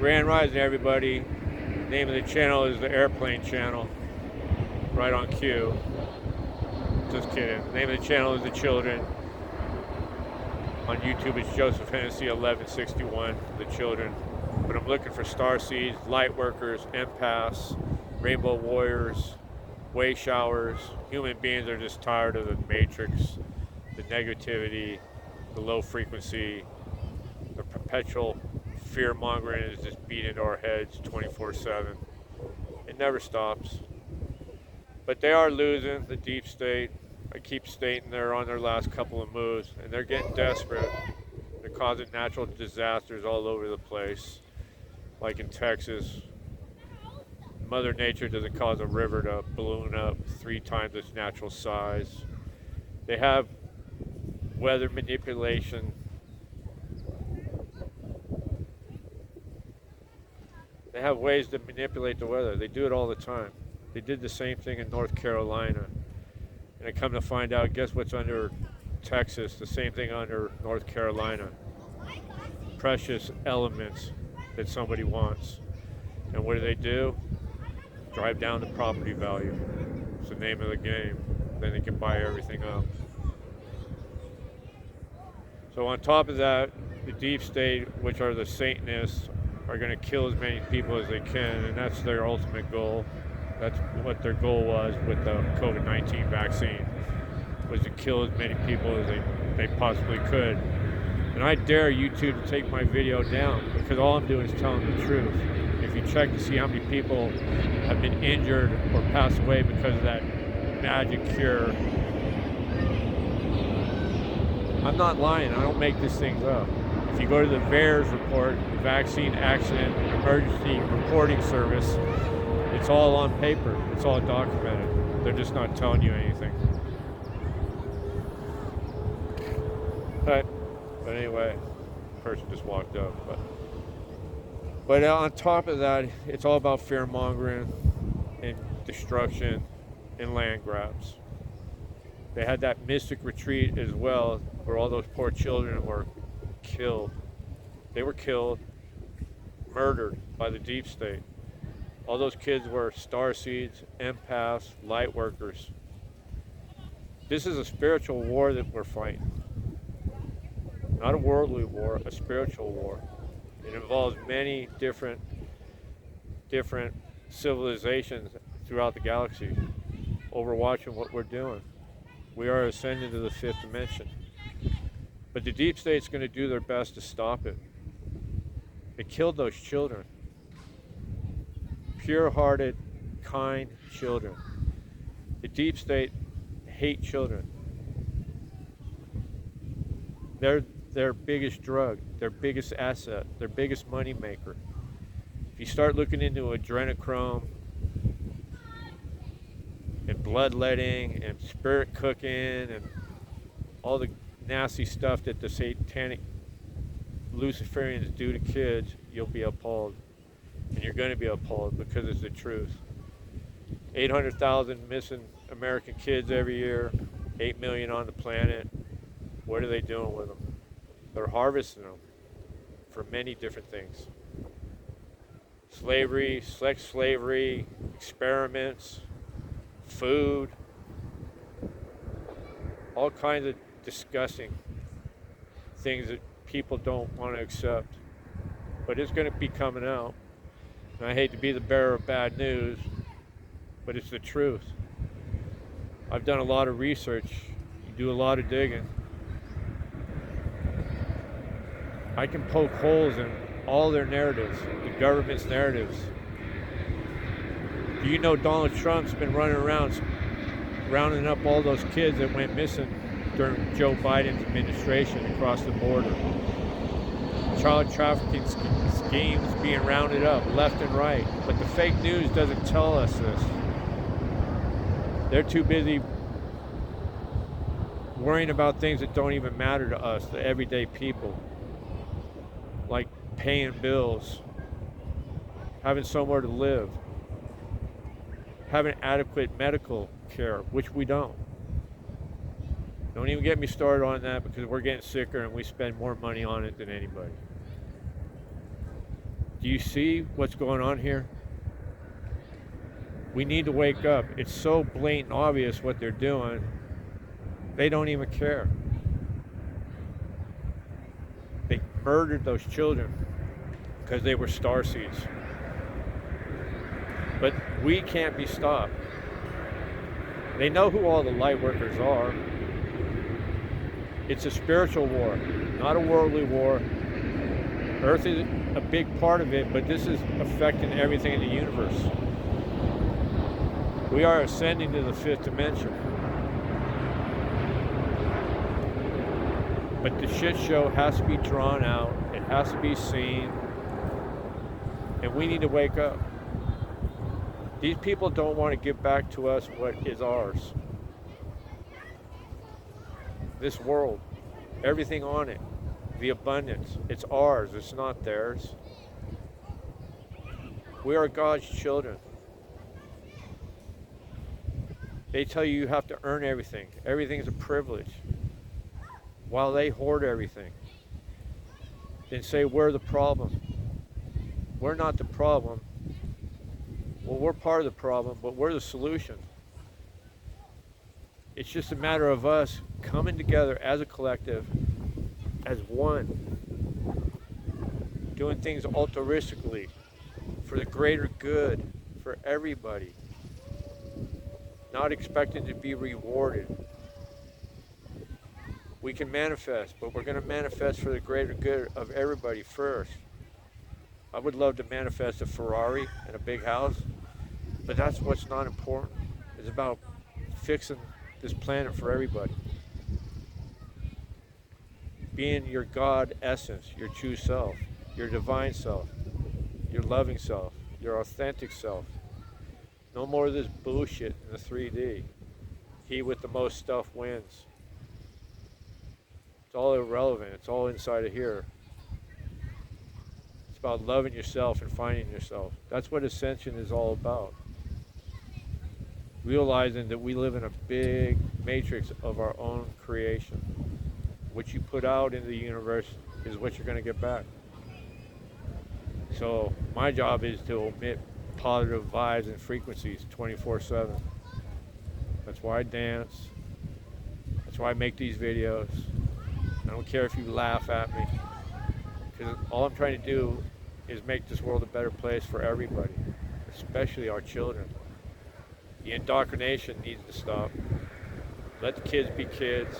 Grand Rising, everybody. Name of the channel is the Airplane Channel. Right on cue. Just kidding. Name of the channel is The Children. On YouTube, it's Joseph Hennessy 1161, The Children. But I'm looking for star seeds, light workers, empaths, rainbow warriors, way showers. Human beings are just tired of the matrix, the negativity, the low frequency, the perpetual fear mongering is just beat into our heads 24/7. It never stops. But they are losing, the deep state. I keep stating they're on their last couple of moves, and they're getting desperate. They're causing natural disasters all over the place, like in Texas. Mother Nature doesn't cause a river to balloon up 3 times its natural size. They have weather manipulation. They have ways to manipulate the weather. They do it all the time. They did the same thing in North Carolina. And I come to find out, guess what's under Texas? The same thing under North Carolina. Precious elements that somebody wants. And what do? Drive down the property value. It's the name of the game. Then they can buy everything up. So on top of that, the deep state, which are the Satanists, are going to kill as many people as they can, and that's their ultimate goal. That's what their goal was with the COVID-19 vaccine, was to kill as many people as they possibly could. And I dare YouTube to take my video down, because all I'm doing is telling the truth. If you check to see how many people have been injured or passed away because of that magic cure, I'm not lying. I don't make these things up. If you go to the VAERS report, the Vaccine Accident Emergency Reporting Service, it's all on paper. It's all documented. They're just not telling you anything. But anyway, the person just walked up. But on top of that, it's all about fear mongering and destruction and land grabs. They had that mystic retreat as well, where all those poor children were killed. They were killed, murdered by the deep state. All those kids were starseeds, empaths, light workers. This is a spiritual war that we're fighting. Not a worldly war, a spiritual war. It involves many different civilizations throughout the galaxy overwatching what we're doing. We are ascending to the 5th dimension. But the deep state's going to do their best to stop it. They killed those children. Pure-hearted, kind children. The deep state hate children. They're their biggest drug, their biggest asset, their biggest money maker. If you start looking into adrenochrome and bloodletting and spirit cooking and all the nasty stuff that the satanic Luciferians do to kids, you'll be appalled. And you're going to be appalled because it's the truth. 800,000 missing American kids every year, 8 million on the planet. What are they doing with them? They're harvesting them for many different things. Slavery, sex slavery, experiments, food, all kinds of disgusting things that people don't want to accept. But it's going to be coming out. And I hate to be the bearer of bad news, but it's the truth. I've done a lot of research. You do a lot of digging. I can poke holes in all their narratives, the government's narratives. Do you know Donald Trump's been running around rounding up all those kids that went missing during Joe Biden's administration across the border? Child trafficking schemes being rounded up left and right. But the fake news doesn't tell us this. They're too busy worrying about things that don't even matter to us, the everyday people. Like paying bills, having somewhere to live, having adequate medical care, which we don't. Don't even get me started on that, because we're getting sicker and we spend more money on it than anybody. Do you see what's going on here? We need to wake up. It's so blatant obvious what they're doing. They don't even care. They murdered those children because they were starseeds. But we can't be stopped. They know who all the light workers are. It's a spiritual war, not a worldly war. Earth is a big part of it, but this is affecting everything in the universe. We are ascending to the 5th dimension. But the shit show has to be drawn out. It has to be seen. And we need to wake up. These people don't want to give back to us what is ours. This world, everything on it, the abundance, it's ours, it's not theirs. We are God's children. They tell you have to earn everything. Everything's a privilege. While they hoard everything. Then say we're the problem. We're not the problem. Well, we're part of the problem, but we're the solution. It's just a matter of us coming together as a collective, as one, doing things altruistically for the greater good, for everybody, not expecting to be rewarded. We can manifest, but we're going to manifest for the greater good of everybody first. I would love to manifest a Ferrari and a big house, but that's what's not important. It's about fixing this planet for everybody. Being your God essence, your true self, your divine self, your loving self, your authentic self. No more of this bullshit in the 3D. He with the most stuff wins. It's all irrelevant. It's all inside of here. It's about loving yourself and finding yourself. That's what ascension is all about. Realizing that we live in a big matrix of our own creation. What you put out into the universe is what you're going to get back. So my job is to emit positive vibes and frequencies 24/7. That's why I dance. That's why I make these videos. I don't care if you laugh at me, because all I'm trying to do is make this world a better place for everybody, especially our children. The indoctrination needs to stop. Let the kids be kids.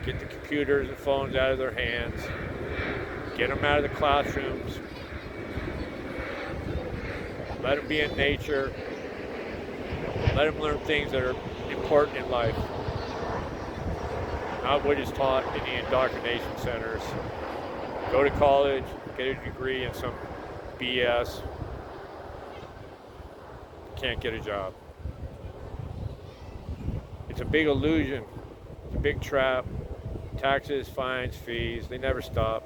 Get the computers and phones out of their hands. Get them out of the classrooms. Let them be in nature. Let them learn things that are important in life. Not what is taught in the indoctrination centers. Go to college, get a degree in some BS. Can't get a job. It's a big illusion. It's a big trap. Taxes, fines, fees, they never stop.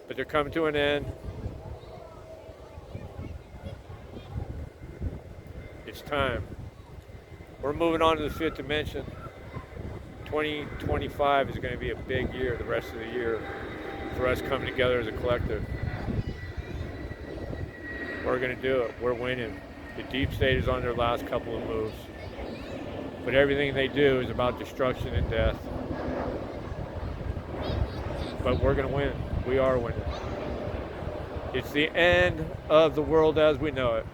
But they're coming to an end. It's time. We're moving on to the 5th dimension. 2025 is going to be a big year, the rest of the year, for us coming together as a collective. We're going to do it. We're winning. The deep state is on their last couple of moves. But everything they do is about destruction and death. But we're going to win. We are winning. It's the end of the world as we know it.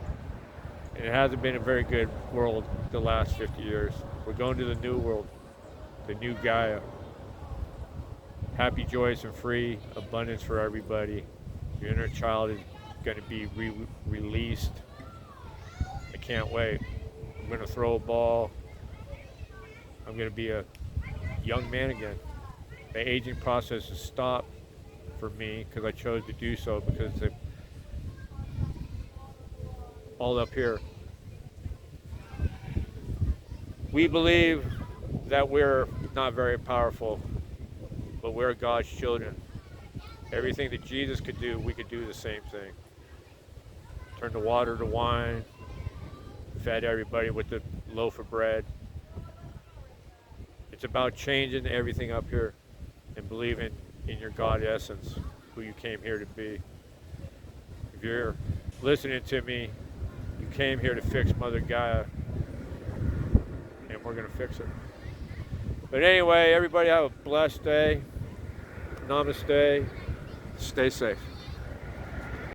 And it hasn't been a very good world the last 50 years. We're going to the new world, the new Gaia. Happy, joyous, and free, abundance for everybody. Your inner child is going to be released. I can't wait. I'm going to throw a ball. I'm going to be a young man again. The aging process has stopped for me because I chose to do so, because it's all up here. We believe that we're not very powerful, but we're God's children. Everything that Jesus could do, we could do the same thing. Turn the water to wine, fed everybody with the loaf of bread. It's about changing everything up here and believing in your God essence, who you came here to be. If you're listening to me, you came here to fix Mother Gaia, and we're going to fix it. But anyway, everybody have a blessed day. Namaste. Stay safe.